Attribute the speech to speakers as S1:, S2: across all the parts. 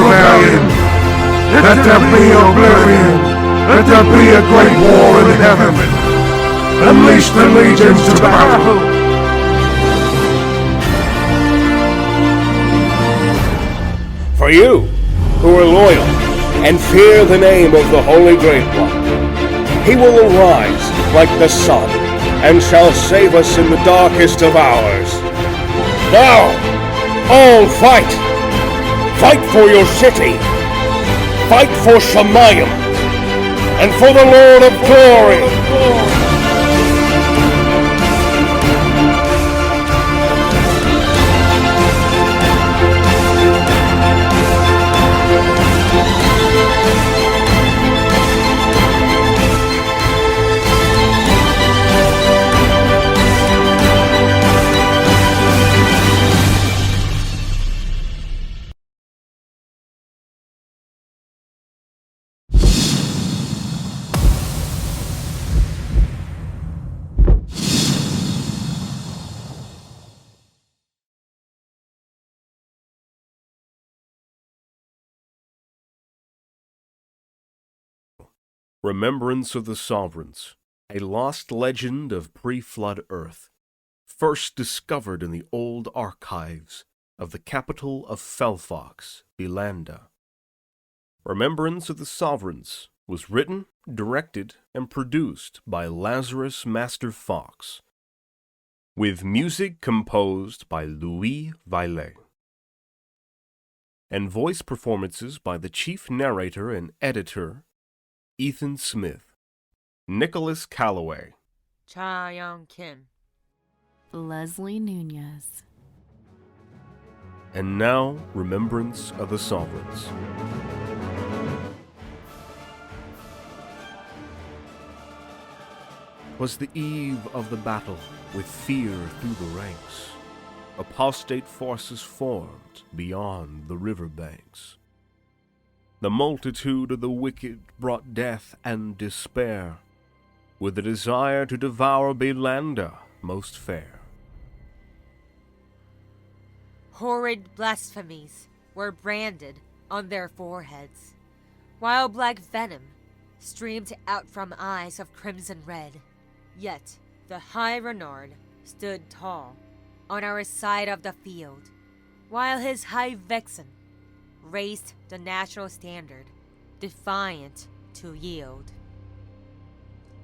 S1: rebellion! Let there be oblivion! Let there be a great war in heaven! Unleash the legions to battle!
S2: For you, who are loyal and fear the name of the Holy Great One, he will arise like the sun and shall save us in the darkest of hours. Now, all fight! Fight for your city! Fight for Shemayim! And for the Lord of Glory!
S3: Remembrance of the Sovereigns, a lost legend of pre-flood Earth, first discovered in the old archives of the capital of Felfox, Beelande. Remembrance of the Sovereigns was written, directed, and produced by Lazarus Master Fox, with music composed by Louis Vaillet, and voice performances by the chief narrator and editor Ethan Smith, Nicholas Calloway,
S4: Cha Young Kim,
S5: Leslie Nunez.
S3: And now, Remembrance of the Sovereigns. Was the eve of the battle, with fear through the ranks. Apostate forces formed beyond the river banks. The multitude of the wicked brought death and despair, with the desire to devour Beelande most fair.
S4: horrid blasphemies were branded on their foreheads, while black venom streamed out from eyes of crimson red. Yet the High Reynard stood tall on our side of the field, while his High Vexen raised the national standard, defiant to yield.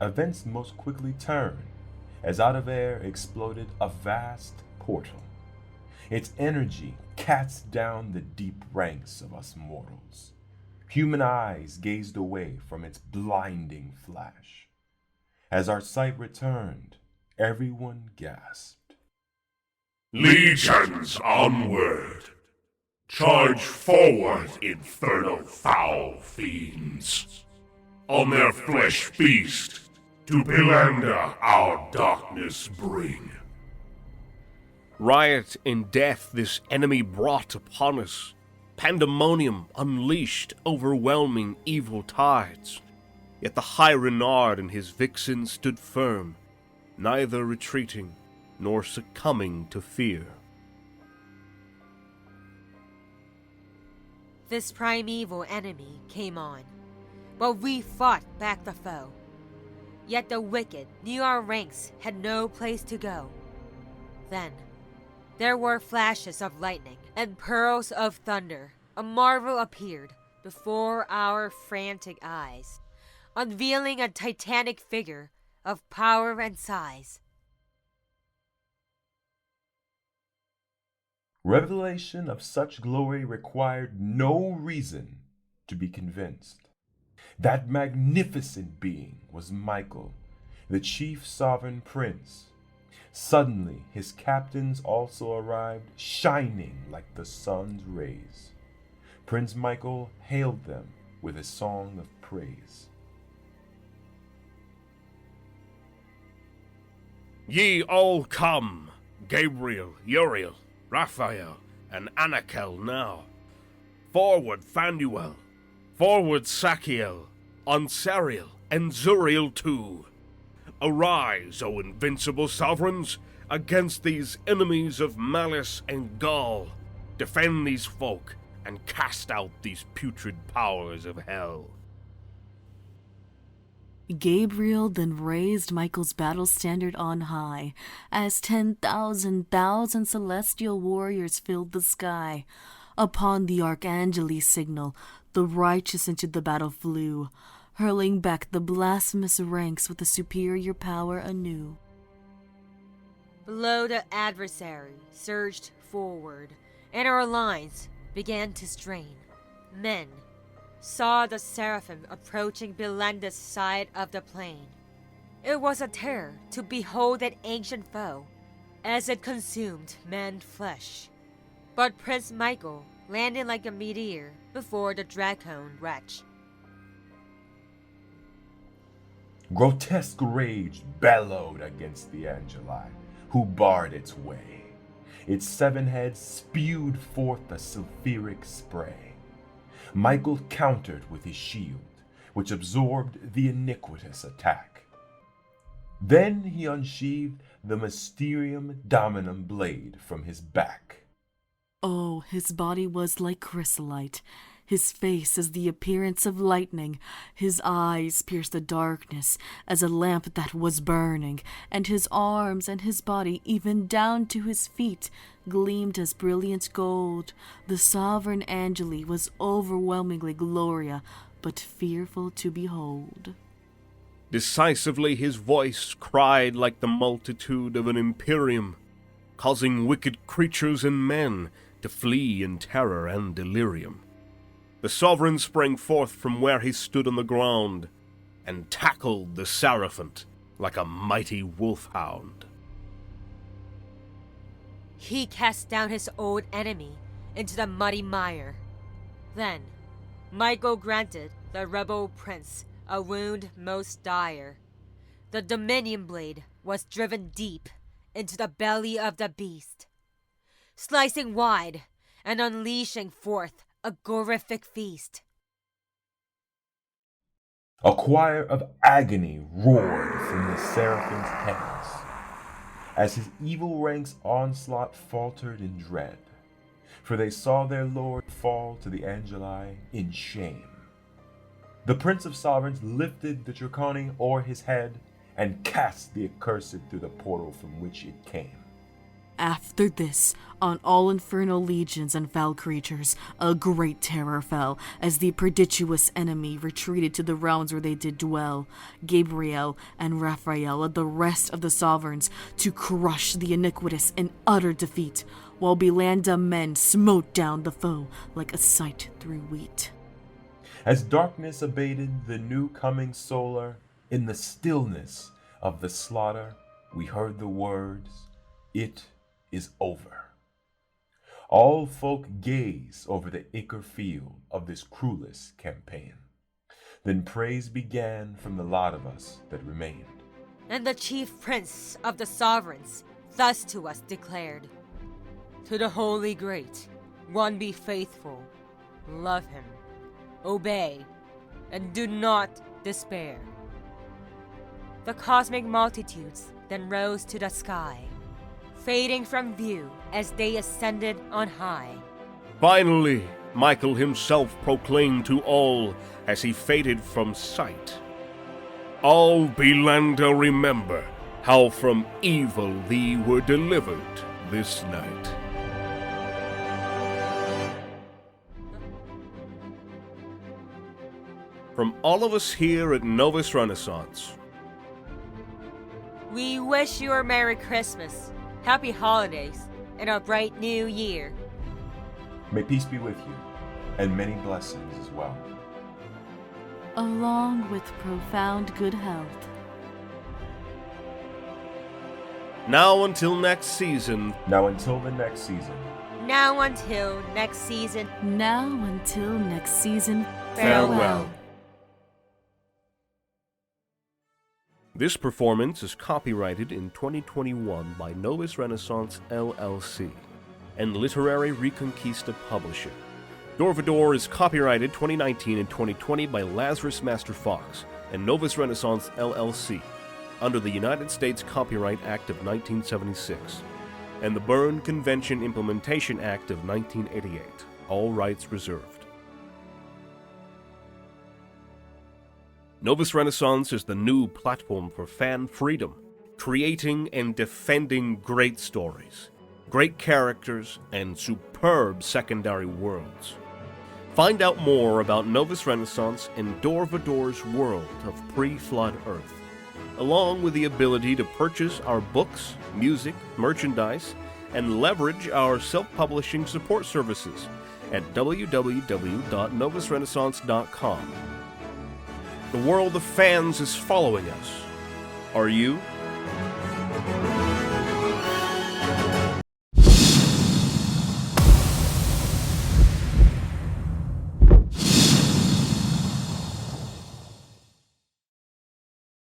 S6: Events most quickly turned as out of air exploded a vast portal. Its energy cast down the deep ranks of us mortals. Human eyes gazed away from its blinding flash. As our sight returned, everyone gasped.
S1: Legions onward! Charge forward, infernal foul fiends! On their flesh feast, to Beelande our darkness bring.
S3: Riot and death this enemy brought upon us. Pandemonium unleashed overwhelming evil tides. Yet the High Reynard and his vixen stood firm, neither retreating nor succumbing to fear.
S4: This primeval enemy came on, but we fought back the foe. Yet the wicked knew our ranks had no place to go. Then, there were flashes of lightning and pearls of thunder. A marvel appeared before our frantic eyes, unveiling a titanic figure of power and size.
S6: Revelation of such glory required no reason to be convinced. That magnificent being was Michael, the chief sovereign prince. Suddenly, his captains also arrived, shining like the sun's rays. Prince Michael hailed them with a song of praise.
S3: Ye all come, Gabriel, Uriel, Raphael, and Anakel now. Forward, Phanuel. Forward, Sachiel, Ansariel, and Zuriel too. Arise, O invincible sovereigns, against these enemies of malice and gall. Defend these folk, and cast out these putrid powers of hell.
S5: Gabriel then raised Michael's battle standard on high, as 10,000 celestial warriors filled the sky. Upon the Archangel's signal, the righteous into the battle flew, hurling back the blasphemous ranks with a superior power anew.
S4: Below, the adversary surged forward, and our lines began to strain. Men saw the seraphim approaching Beelande's side of the plain. It was a terror to behold that ancient foe, as it consumed man's flesh. But Prince Michael landed like a meteor before the draconic wretch.
S6: Grotesque rage bellowed against the Angeli, who barred its way. Its 7 heads spewed forth a sulfuric spray. Michael countered with his shield, which absorbed the iniquitous attack. Then he unsheathed the Mysterium Dominum blade from his back.
S5: Oh, his body was like chrysolite, his face as the appearance of lightning, his eyes pierced the darkness as a lamp that was burning, and his arms and his body, even down to his feet, gleamed as brilliant gold. The sovereign Angeli was overwhelmingly Gloria, but fearful to behold.
S3: Decisively his voice cried like the multitude of an imperium, causing wicked creatures and men to flee in terror and delirium. The sovereign sprang forth from where he stood on the ground, and tackled the Seraphant like a mighty wolfhound.
S4: He cast down his old enemy into the muddy mire. Then Michael granted the rebel prince a wound most dire. The Dominion blade was driven deep into the belly of the beast, slicing wide and unleashing forth a horrific feast.
S6: A choir of agony roared from the Seraphim's heads, as his evil rank's onslaught faltered in dread, for they saw their lord fall to the Angeli in shame. The Prince of Sovereigns lifted the Draconi o'er his head and cast the accursed through the portal from which it came.
S5: After this, on all infernal legions and foul creatures, a great terror fell, as the prodigious enemy retreated to the realms where they did dwell. Gabriel and Raphael led the rest of the sovereigns to crush the iniquitous in utter defeat, while Beelande men smote down the foe like a sight through wheat.
S6: As darkness abated the new coming solar, in the stillness of the slaughter, we heard the words, "It is over." All folk gaze over the ichor field of this cruelest campaign. Then praise began from the lot of us that remained.
S4: And the chief prince of the sovereigns thus to us declared, "To the Holy Great, one be faithful, love him, obey, and do not despair." The cosmic multitudes then rose to the sky, fading from view as they ascended on high.
S3: Finally, Michael himself proclaimed to all as he faded from sight, "All Beelande remember how from evil thee were delivered this night." From all of us here at Novus Renaissance,
S4: We wish you a Merry Christmas, Happy Holidays, and a bright New Year.
S6: May peace be with you, and many blessings as well.
S5: Along with profound good health.
S3: now until next season,
S6: Now until the next season,
S4: Now until next season,
S5: Now until next season,
S3: farewell. This performance is copyrighted in 2021 by Novus Renaissance LLC and Literary Reconquista Publishing. Dor Vahdor is copyrighted 2019 and 2020 by Lazarus Master Fox and Novus Renaissance LLC under the United States Copyright Act of 1976 and the Berne Convention Implementation Act of 1988. All rights reserved. Novus Renaissance is the new platform for fan freedom, creating and defending great stories, great characters, and superb secondary worlds. Find out more about Novus Renaissance and Dor Vahdor's world of pre-flood Earth, along with the ability to purchase our books, music, merchandise, and leverage our self-publishing support services at www.novusrenaissance.com. The world of fans is following us. Are you?